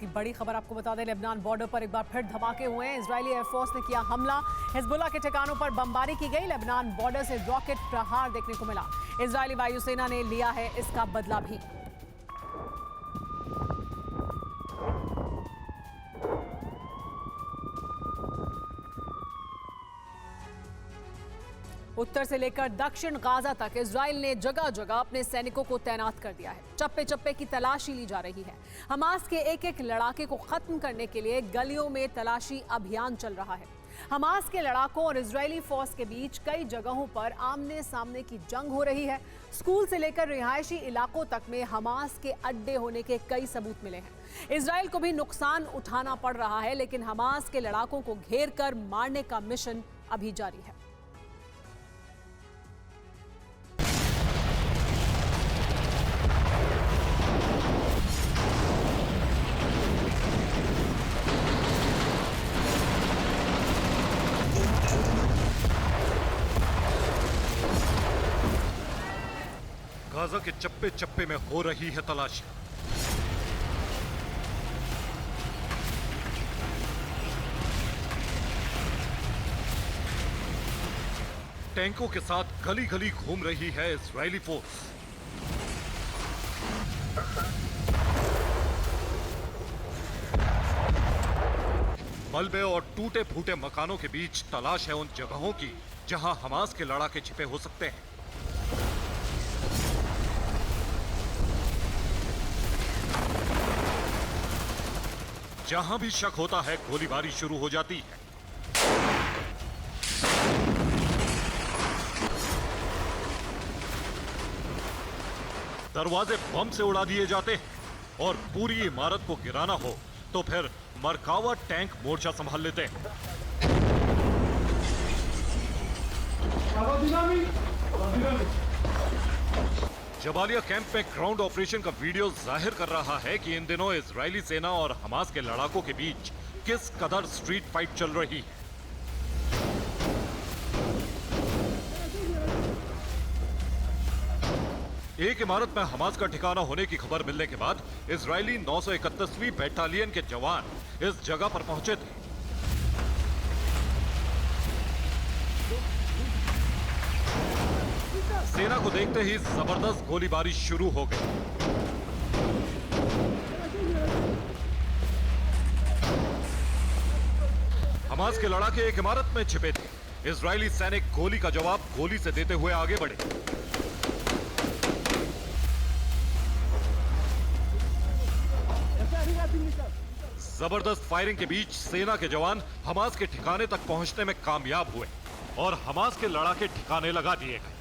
की बड़ी खबर आपको बता दें, लेबनान बॉर्डर पर एक बार फिर धमाके हुए हैं। इजरायली एयरफोर्स ने किया हमला, हिजबुल्लाह के ठिकानों पर बमबारी की गई। लेबनान बॉर्डर से रॉकेट प्रहार देखने को मिला। इजरायली वायुसेना ने लिया है इसका बदला भी। उत्तर से लेकर दक्षिण गाजा तक इजराइल ने जगह जगह अपने सैनिकों को तैनात कर दिया है। चप्पे चप्पे की तलाशी ली जा रही है। हमास के एक एक लड़ाके को खत्म करने के लिए गलियों में तलाशी अभियान चल रहा है। हमास के लड़ाकों और इजरायली फौज के बीच कई जगहों पर आमने सामने की जंग हो रही है। स्कूल से लेकर रिहायशी इलाकों तक में हमास के अड्डे होने के कई सबूत मिले हैं। इजराइल को भी नुकसान उठाना पड़ रहा है, लेकिन हमास के लड़ाकों को घेर कर मारने का मिशन अभी जारी है। गाजा के चप्पे चप्पे में हो रही है तलाशी। टैंकों के साथ गली गली घूम रही है इजरायली फोर्स। मलबे और टूटे फूटे मकानों के बीच तलाश है उन जगहों की जहां हमास के लड़ाके छिपे हो सकते हैं। जहां भी शक होता है, गोलीबारी शुरू हो जाती है। दरवाजे बम से उड़ा दिए जाते हैं और पूरी इमारत को गिराना हो तो फिर मरकावा टैंक मोर्चा संभाल लेते हैं। जबालिया कैंप में ग्राउंड ऑपरेशन का वीडियो जाहिर कर रहा है कि इन दिनों इजरायली सेना और हमास के लड़ाकों के बीच किस कदर स्ट्रीट फाइट चल रही है। एक इमारत में हमास का ठिकाना होने की खबर मिलने के बाद इजरायली 931वीं बटालियन के जवान इस जगह पर पहुंचे थे। सेना को देखते ही जबरदस्त गोलीबारी शुरू हो गई। हमास के लड़ाके एक इमारत में छिपे थे। इजरायली सैनिक गोली का जवाब गोली से देते हुए आगे बढ़े। जबरदस्त फायरिंग के बीच सेना के जवान हमास के ठिकाने तक पहुंचने में कामयाब हुए और हमास के लड़ाके ठिकाने लगा दिए गए।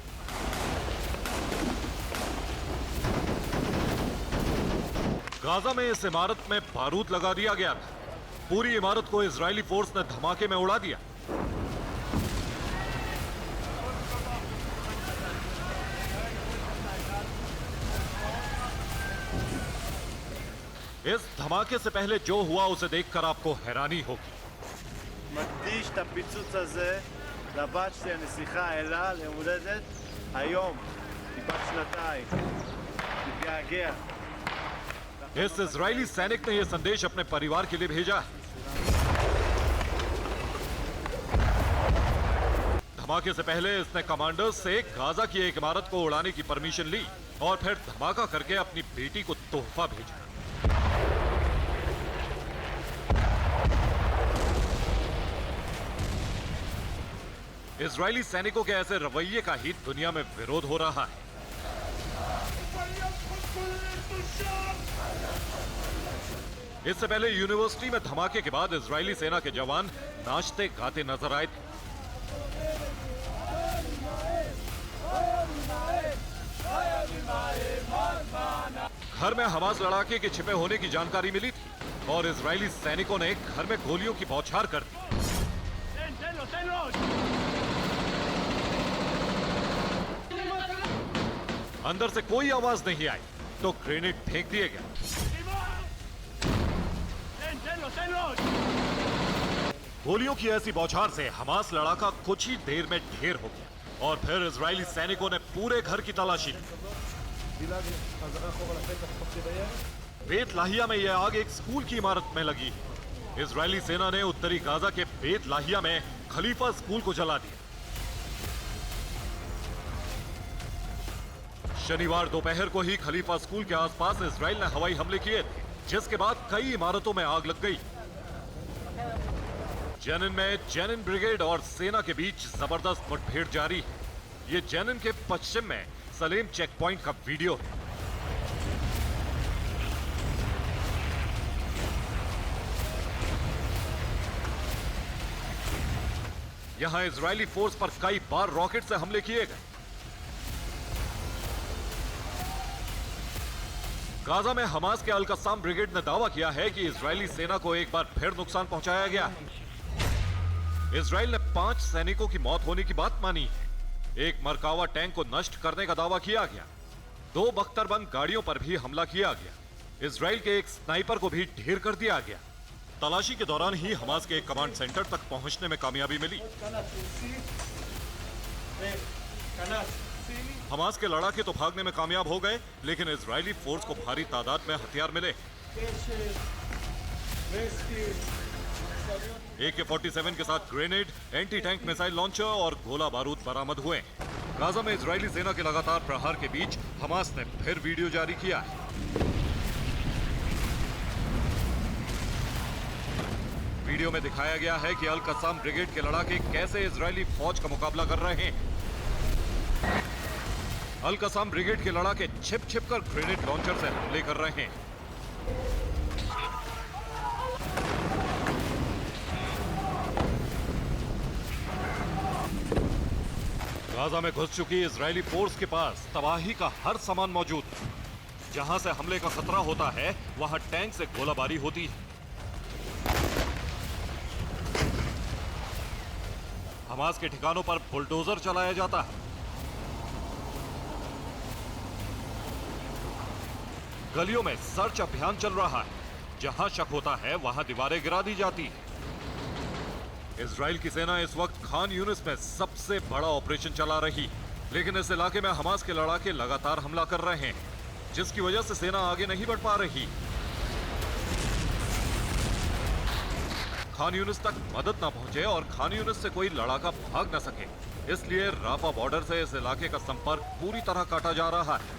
गाजा में इस इमारत में बारूद लगा दिया गया था। पूरी इमारत को इजरायली फोर्स ने धमाके में उड़ा दिया। इस धमाके से पहले जो हुआ उसे देखकर आपको हैरानी होगी। מקדיש את הפיצוץ הזה לבת שלי הנסיכה אלה ליום הולדת היום, היא בת שנתיים, מתגעגע। इस इजरायली सैनिक ने यह संदेश अपने परिवार के लिए भेजा है। धमाके से पहले इसने कमांडर्स से गाजा की एक इमारत को उड़ाने की परमिशन ली और फिर धमाका करके अपनी बेटी को तोहफा भेजा। इजरायली सैनिकों के ऐसे रवैये का ही दुनिया में विरोध हो रहा है। इससे पहले यूनिवर्सिटी में धमाके के बाद इजरायली सेना के जवान नाचते गाते नजर आए थे। घर में हमास लड़ाके के छिपे होने की जानकारी मिली थी और इजरायली सैनिकों ने घर में गोलियों की बौछार कर दी। अंदर से कोई आवाज नहीं आई तो ग्रेनेड फेंक दिए गए। गोलियों की ऐसी बौछार से हमास लड़ाका कुछ ही देर में ढेर हो गया और फिर इजरायली सैनिकों ने पूरे घर की तलाशी ली। बेत लाहिया में यह आग एक स्कूल की इमारत में लगी। इजरायली सेना ने उत्तरी गाजा के बेत लाहिया में खलीफा स्कूल को जला दिया। शनिवार दोपहर को ही खलीफा स्कूल के आसपास इजराइल ने हवाई हमले किए थे, जिसके बाद कई इमारतों में आग लग गई। जेनिन में जेनिन ब्रिगेड और सेना के बीच जबरदस्त मुठभेड़ जारी है। ये जेनिन के पश्चिम में सलेम चेक पॉइंट का वीडियो है। यहां इजरायली फोर्स पर कई बार रॉकेट से हमले किए गए। गाजा में हमास के अल-कस्साम ब्रिगेड ने दावा किया है कि इजरायली सेना को एक बार फिर नुकसान पहुंचाया गया है। इजराइल ने 5 सैनिकों की मौत होने की बात मानी है। एक मरकावा टैंक को नष्ट करने का दावा किया गया। 2 बख्तरबंद गाड़ियों पर भी हमला किया गया। इजराइल के एक स्नाइपर को भी ढेर कर दिया गया। तलाशी के दौरान ही हमास के एक कमांड सेंटर तक पहुंचने में कामयाबी मिली। हमास के लड़ाके तो भागने में कामयाब हो गए, लेकिन इजरायली फोर्स को भारी तादाद में हथियार मिले। AK-47 के साथ grenade, anti tank missile launcher और गोला बारूद बरामद हुए। गाजा में इजरायली सेना के लगातार प्रहार के बीच हमास ने फिर वीडियो जारी किया है। वीडियो में दिखाया गया है कि अल-कस्साम ब्रिगेड के लड़ाके कैसे इजरायली फौज का मुकाबला कर रहे हैं। अल-कस्साम ब्रिगेड के लड़ाके छिप छिप कर ग्रेनेड लॉन्चर से हमले कर रहे हैं। गाजा में घुस चुकी इजरायली फोर्स के पास तबाही का हर सामान मौजूद है। जहां से हमले का खतरा होता है, वहां टैंक से गोलाबारी होती है। हमास के ठिकानों पर बुलडोजर चलाया जाता है। गलियों में सर्च अभियान चल रहा है। जहां शक होता है, वहां दीवारें गिरा दी जाती है। इजराइल की सेना इस वक्त खान यूनिस में सबसे बड़ा ऑपरेशन चला रही, लेकिन इस इलाके में हमास के लड़ाके लगातार हमला कर रहे हैं, जिसकी वजह से सेना आगे नहीं बढ़ पा रही। खान यूनिस तक मदद ना पहुंचे और खान यूनिस से कोई लड़ाका भाग ना सके, इसलिए राफा बॉर्डर से इस इलाके का संपर्क पूरी तरह काटा जा रहा है।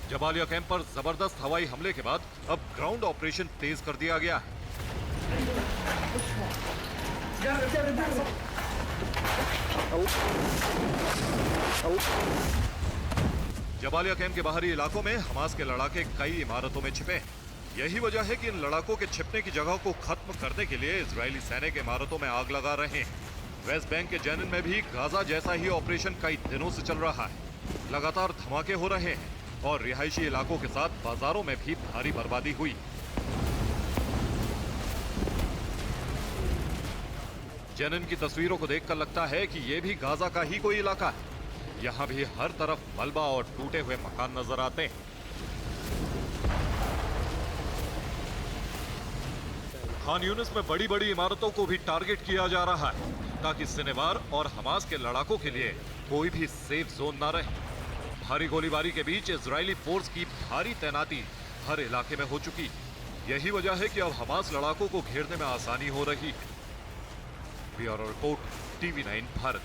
जबालिया कैंप पर जबरदस्त हवाई हमले के बाद अब ग्राउंड ऑपरेशन तेज कर दिया गया है। जबालिया कैंप के बाहरी इलाकों में हमास के लड़ाके कई इमारतों में छिपे हैं। यही वजह है कि इन लड़ाकों के छिपने की जगह को खत्म करने के लिए इजरायली सैनिक इमारतों में आग लगा रहे हैं। वेस्ट बैंक के जेनिन में भी गाजा जैसा ही ऑपरेशन कई दिनों से चल रहा है। लगातार धमाके हो रहे हैं और रिहायशी इलाकों के साथ बाजारों में भी भारी बर्बादी हुई। जेनिन की तस्वीरों को देखकर लगता है कि यह भी गाजा का ही कोई इलाका है। यहां भी हर तरफ मलबा और टूटे हुए मकान नजर आते हैं। खान यूनिस में बड़ी बड़ी इमारतों को भी टारगेट किया जा रहा है, ताकि सिनेवार और हमास के लड़ाकों के लिए कोई भी सेफ जोन ना रहे। भारी गोलीबारी के बीच इजरायली फोर्स की भारी तैनाती हर इलाके में हो चुकी। यही वजह है कि अब हमास लड़ाकों को घेरने में आसानी हो रही है। Bureau report, TV9 Bharat.